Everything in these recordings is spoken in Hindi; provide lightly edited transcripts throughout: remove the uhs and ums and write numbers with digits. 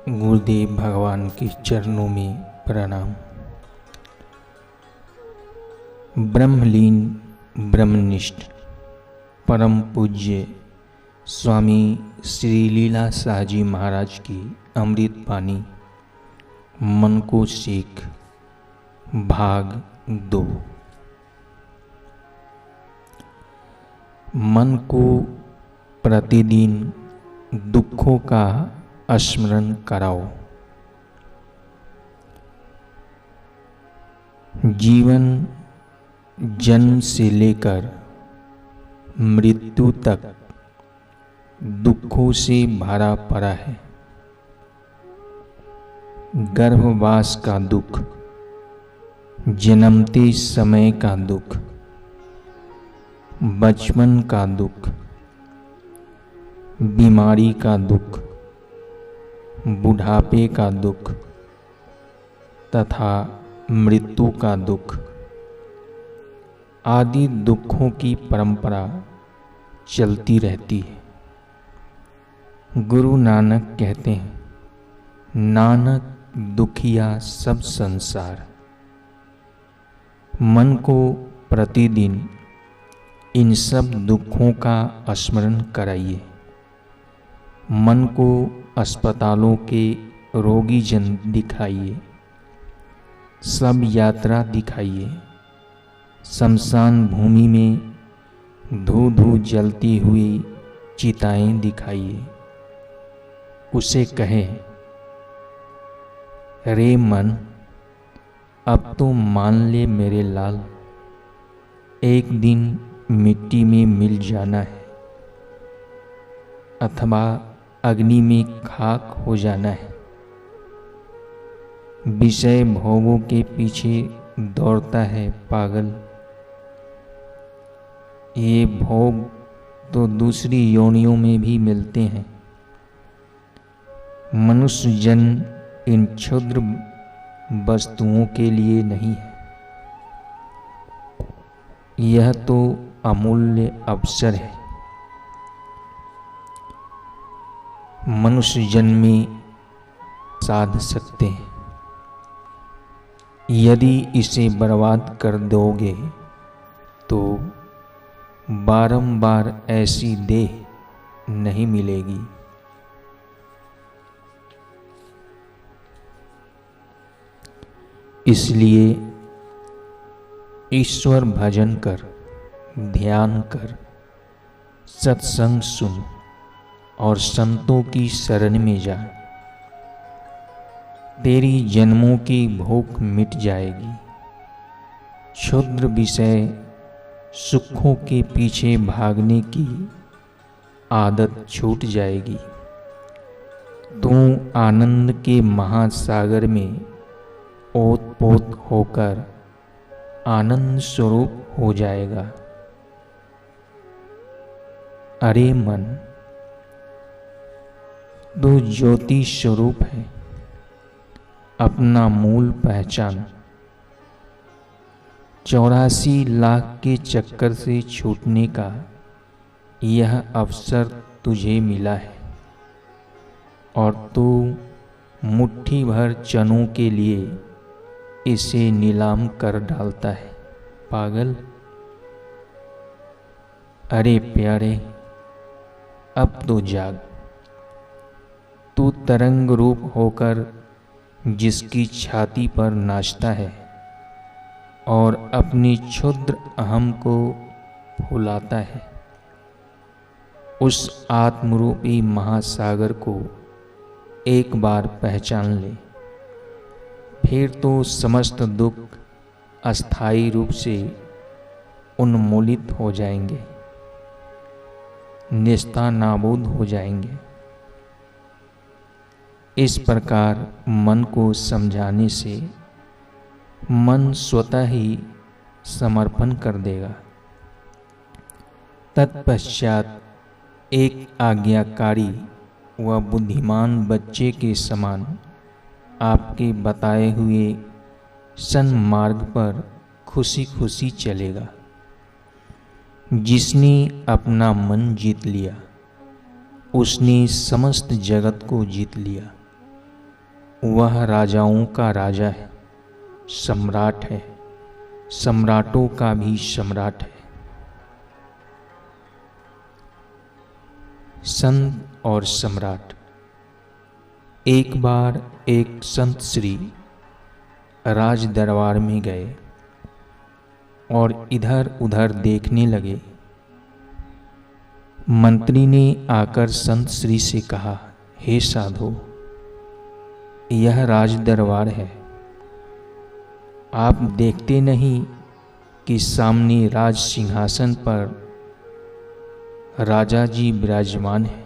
गुरुदेव भगवान के चरणों में प्रणाम। ब्रह्मलीन ब्रह्मनिष्ठ परम पूज्य स्वामी श्री लीला साहजी महाराज की अमृत वाणी मन को सीख भाग 2। मन को प्रतिदिन दुखों का स्मरण कराओ। जीवन जन्म से लेकर मृत्यु तक दुखों से भरा पड़ा है। गर्भवास का दुख, जन्मते समय का दुख, बचपन का दुख, बीमारी का दुख, बुढ़ापे का दुख तथा मृत्यु का दुख आदि दुखों की परंपरा चलती रहती है। गुरु नानक कहते हैं, नानक दुखिया सब संसार। मन को प्रतिदिन इन सब दुखों का स्मरण कराइए। मन को अस्पतालों के रोगी जन दिखाइए, सब यात्रा दिखाइए, शमशान भूमि में धू धू जलती हुई चिताएं दिखाइए। उसे कहे, रे मन, अब तो मान ले मेरे लाल, एक दिन मिट्टी में मिल जाना है अथवा अग्नि में खाक हो जाना है। विषय भोगों के पीछे दौड़ता है पागल। ये भोग तो दूसरी योनियों में भी मिलते हैं। मनुष्य जन्म इन क्षुद्र वस्तुओं के लिए नहीं है। यह तो अमूल्य अवसर है। मनुष्य जन्म में साध सकते हैं। यदि इसे बर्बाद कर दोगे तो बारंबार ऐसी देह नहीं मिलेगी। इसलिए ईश्वर भजन कर, ध्यान कर, सत्संग सुन और संतों की शरण में जा। तेरी जन्मों की भूख मिट जाएगी। क्षुद्र विषय सुखों के पीछे भागने की आदत छूट जाएगी। तू आनंद के महासागर में ओत-पोत होकर आनंद स्वरूप हो जाएगा। अरे मन, तू ज्योति स्वरूप है। अपना मूल पहचान। 84 लाख के चक्कर से छूटने का यह अवसर तुझे मिला है और तू मुट्ठी भर चनों के लिए इसे नीलाम कर डालता है पागल। अरे प्यारे, अब तो जाग। तू तरंग रूप होकर जिसकी छाती पर नाचता है और अपनी क्षुद्र अहम को फुलाता है, उस आत्मरूपी महासागर को एक बार पहचान ले। फिर तो समस्त दुख अस्थायी रूप से उन्मूलित हो जाएंगे, नेस्तनाबूद हो जाएंगे। इस प्रकार मन को समझाने से मन स्वतः ही समर्पण कर देगा। तत्पश्चात एक आज्ञाकारी व बुद्धिमान बच्चे के समान आपके बताए हुए सन्मार्ग पर खुशी खुशी चलेगा। जिसने अपना मन जीत लिया उसने समस्त जगत को जीत लिया। वह राजाओं का राजा है, सम्राट है, सम्राटों का भी सम्राट है। संत और सम्राट। एक बार एक संत श्री राज दरबार में गए और इधर उधर देखने लगे। मंत्री ने आकर संत श्री से कहा, हे साधु, यह राज दरबार है, आप देखते नहीं कि सामने राज सिंहासन पर राजा जी विराजमान हैं,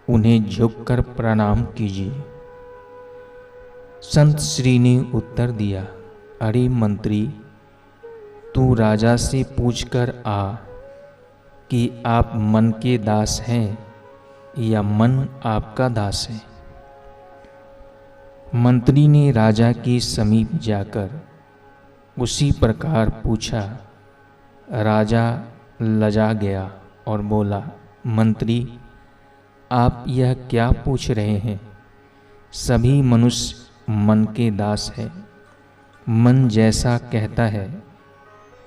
उन्हें झुककर प्रणाम कीजिए। संत श्री ने उत्तर दिया, अरे मंत्री, तू राजा से पूछकर आ कि आप मन के दास हैं या मन आपका दास है। मंत्री ने राजा के समीप जाकर उसी प्रकार पूछा। राजा लजा गया और बोला, मंत्री, आप यह क्या पूछ रहे हैं? सभी मनुष्य मन के दास है। मन जैसा कहता है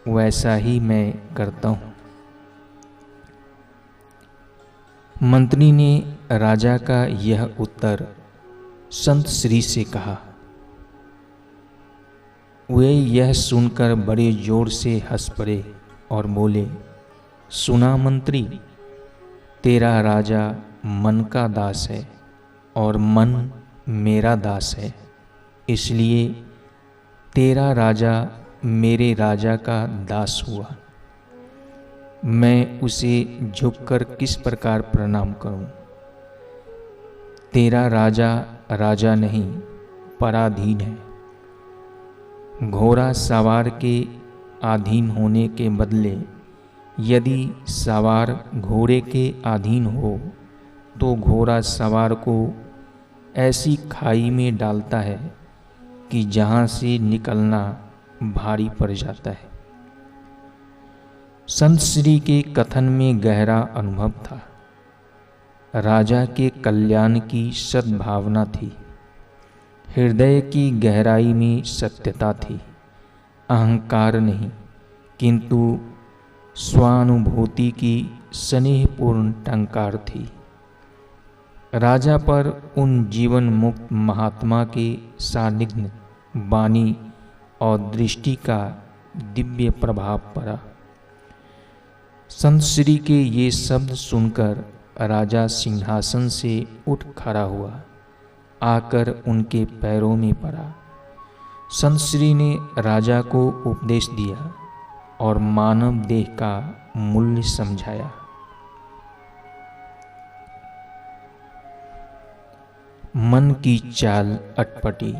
वैसा ही मैं करता हूँ। मंत्री ने राजा का यह उत्तर संत श्री से कहा। वे यह सुनकर बड़े जोर से हंस पड़े और बोले, सुना मंत्री, तेरा राजा मन का दास है और मन मेरा दास है, इसलिए तेरा राजा मेरे राजा का दास हुआ। मैं उसे झुककर किस प्रकार प्रणाम करूं? तेरा राजा राजा नहीं, पराधीन है। घोड़ा सवार के अधीन होने के बदले यदि सवार घोड़े के अधीन हो तो घोड़ा सवार को ऐसी खाई में डालता है कि जहाँ से निकलना भारी पड़ जाता है। संत श्री के कथन में गहरा अनुभव था। राजा के कल्याण की सद्भावना थी। हृदय की गहराई में सत्यता थी। अहंकार नहीं, किंतु स्वानुभूति की स्नेहपूर्ण टंकार थी। राजा पर उन जीवन मुक्त महात्मा के सानिध्य, वाणी और दृष्टि का दिव्य प्रभाव पड़ा। संत श्री के ये शब्द सुनकर राजा सिंहासन से उठ खड़ा हुआ, आकर उनके पैरों में पड़ा। संत श्री ने राजा को उपदेश दिया और मानव देह का मूल्य समझाया। मन की चाल अटपटी।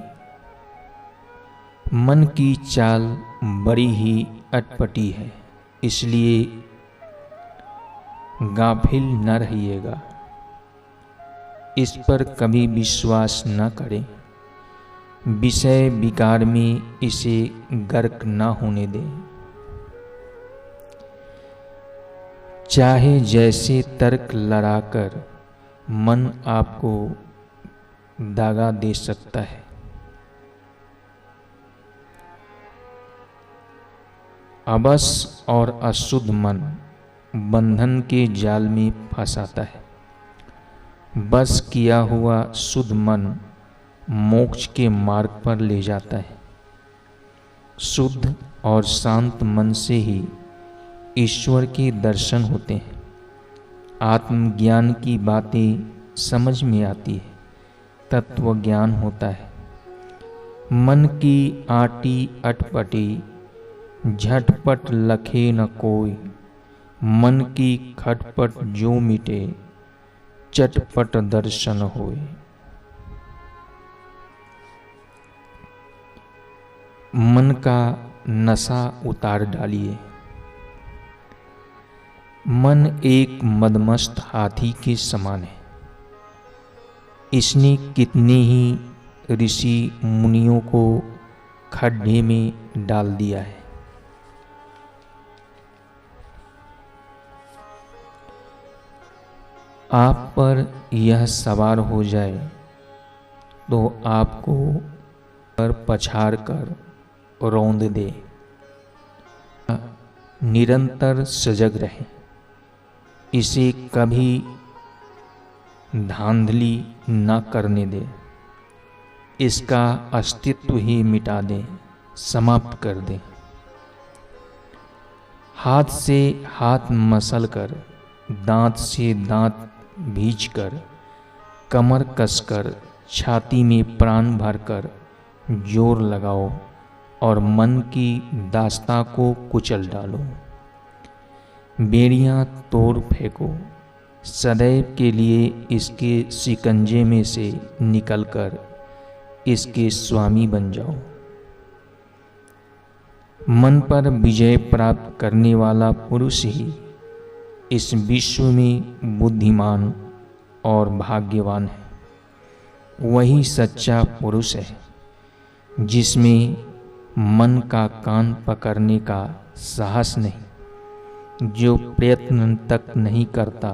मन की चाल बड़ी ही अटपटी है, इसलिए गाफिल न रहिएगा। इस पर कभी विश्वास न करें। विषय विकार में इसे गर्क न होने दें। चाहे जैसे तर्क लड़ाकर मन आपको दागा दे सकता है। अबस और अशुद्ध मन बंधन के जाल में फंसाता है। बस किया हुआ शुद्ध मन मोक्ष के मार्ग पर ले जाता है। शुद्ध और शांत मन से ही ईश्वर के दर्शन होते हैं। आत्मज्ञान की बातें समझ में आती है, तत्व ज्ञान होता है। मन की आटी अटपटी, झटपट लखे न कोई। मन की खटपट जो मिटे, चटपट दर्शन होए। मन का नशा उतार डालिए। मन एक मदमस्त हाथी के समान है। इसने कितने ही ऋषि मुनियों को खड्डे में डाल दिया है। आप पर यह सवार हो जाए तो आपको पर पछाड़ कर रौंद दे। निरंतर सजग रहे, इसे कभी धांधली न करने दे, इसका अस्तित्व ही मिटा दे, समाप्त कर दे। हाथ से हाथ मसल कर, दांत से दांत भींच कर, कमर कसकर, छाती में प्राण भरकर जोर लगाओ और मन की दास्तां को कुचल डालो। बेड़ियां तोड़ फेंको, सदैव के लिए इसके शिकंजे में से निकलकर इसके स्वामी बन जाओ। मन पर विजय प्राप्त करने वाला पुरुष ही इस विश्व में बुद्धिमान और भाग्यवान है। वही सच्चा पुरुष है जिसमें मन का कान पकड़ने का साहस नहीं, जो प्रयत्न तक नहीं करता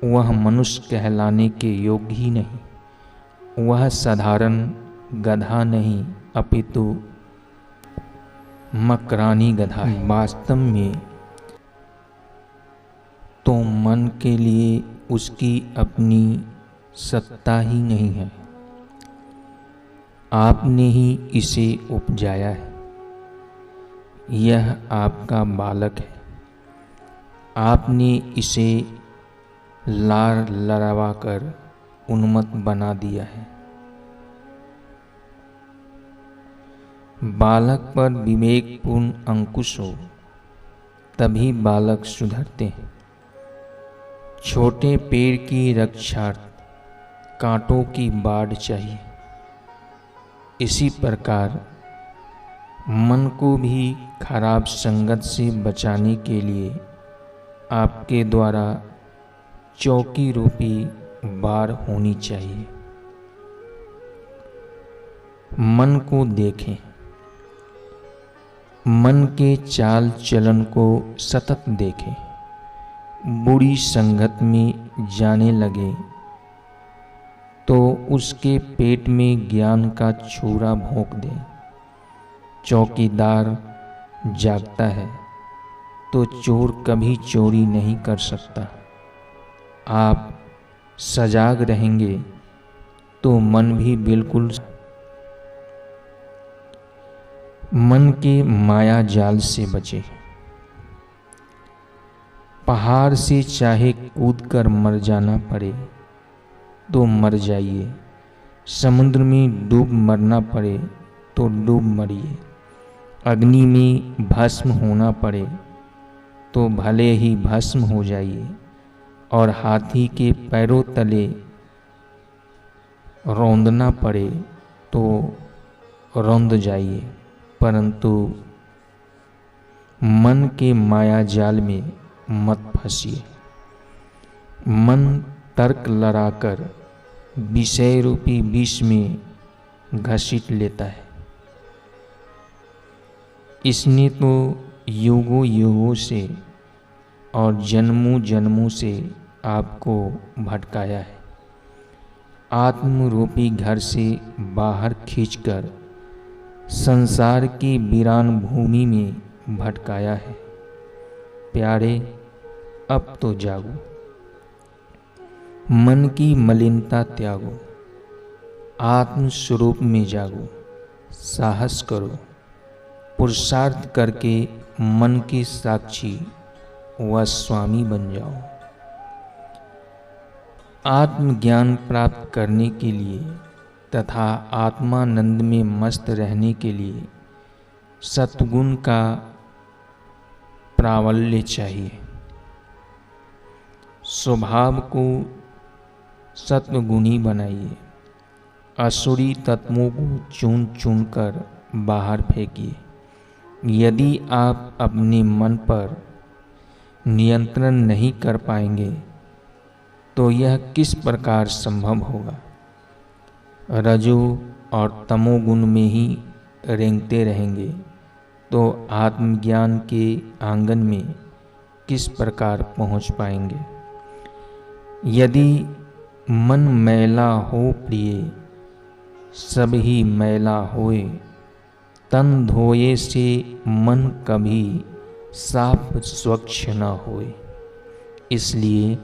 वह मनुष्य कहलाने के योग्य ही नहीं। वह साधारण गधा नहीं अपितु मकरानी गधा है। वास्तव में तो मन के लिए उसकी अपनी सत्ता ही नहीं है, आपने ही इसे उपजाया है। यह आपका बालक है, आपने इसे लार लड़वा कर उन्मत्त बना दिया है। बालक पर विवेकपूर्ण अंकुश हो, तभी बालक सुधरते हैं। छोटे पेड़ की रक्षार्थ कांटों की बाढ़ चाहिए। इसी प्रकार मन को भी खराब संगत से बचाने के लिए आपके द्वारा चौकी रूपी बाढ़ होनी चाहिए। मन को देखें, मन के चाल चलन को सतत देखें। बुरी संगत में जाने लगे तो उसके पेट में ज्ञान का छुरा भोंक दे। चौकीदार जागता है तो चोर कभी चोरी नहीं कर सकता। आप सजाग रहेंगे तो मन भी बिल्कुल। मन के माया जाल से बचे। पहाड़ से चाहे कूदकर मर जाना पड़े तो मर जाइए, समुद्र में डूब मरना पड़े तो डूब मरिए, अग्नि में भस्म होना पड़े तो भले ही भस्म हो जाइए, और हाथी के पैरों तले रौंदना पड़े तो रौंद जाइए, परंतु मन के माया जाल में मत फंसिए। मन तर्क लड़ाकर विषय रूपी विष में घसीट लेता है। इसने तो युगों युगों से और जन्मों जन्मों से आपको भटकाया है। आत्म रूपी घर से बाहर खींचकर संसार की वीरान भूमि में भटकाया है। प्यारे, अब तो जागो, मन की मलिनता त्यागो, आत्म स्वरूप में जागो, साहस करो, पुरुषार्थ करके मन के साक्षी व स्वामी बन जाओ। आत्मज्ञान प्राप्त करने के लिए तथा आत्मानंद में मस्त रहने के लिए सत्गुण का प्राबल्य चाहिए। स्वभाव को सत्वगुणी बनाइए। असुरी तत्वों को चुन चुन कर बाहर फेंकिए। यदि आप अपने मन पर नियंत्रण नहीं कर पाएंगे तो यह किस प्रकार संभव होगा। रजो और तमोगुण में ही रेंगते रहेंगे तो आत्मज्ञान के आंगन में किस प्रकार पहुंच पाएंगे। यदि मन मैला हो प्रिय, सब ही मैला होए, तन धोए से मन कभी साफ स्वच्छ न होए। इसलिए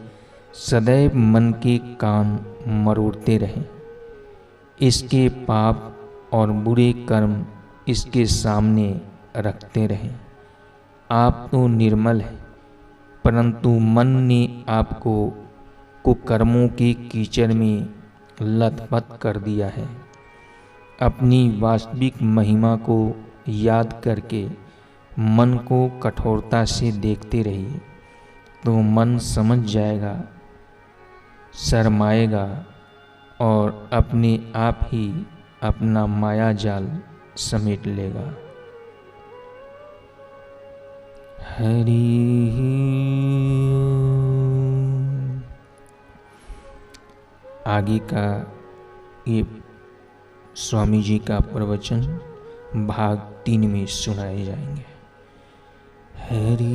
सदैव मन के कान मरोड़ते रहें, इसके पाप और बुरे कर्म इसके सामने रखते रहें। आप तो निर्मल हैं, परंतु मन ने आपको कुकर्मों के कीचड़ में लथपथ कर दिया है। अपनी वास्तविक महिमा को याद करके मन को कठोरता से देखते रहिए, तो मन समझ जाएगा, शर्माएगा और अपने आप ही अपना माया जाल समेट लेगा। हरि आगे का ये स्वामी जी का प्रवचन भाग 3 में सुनाए जाएंगे। हरि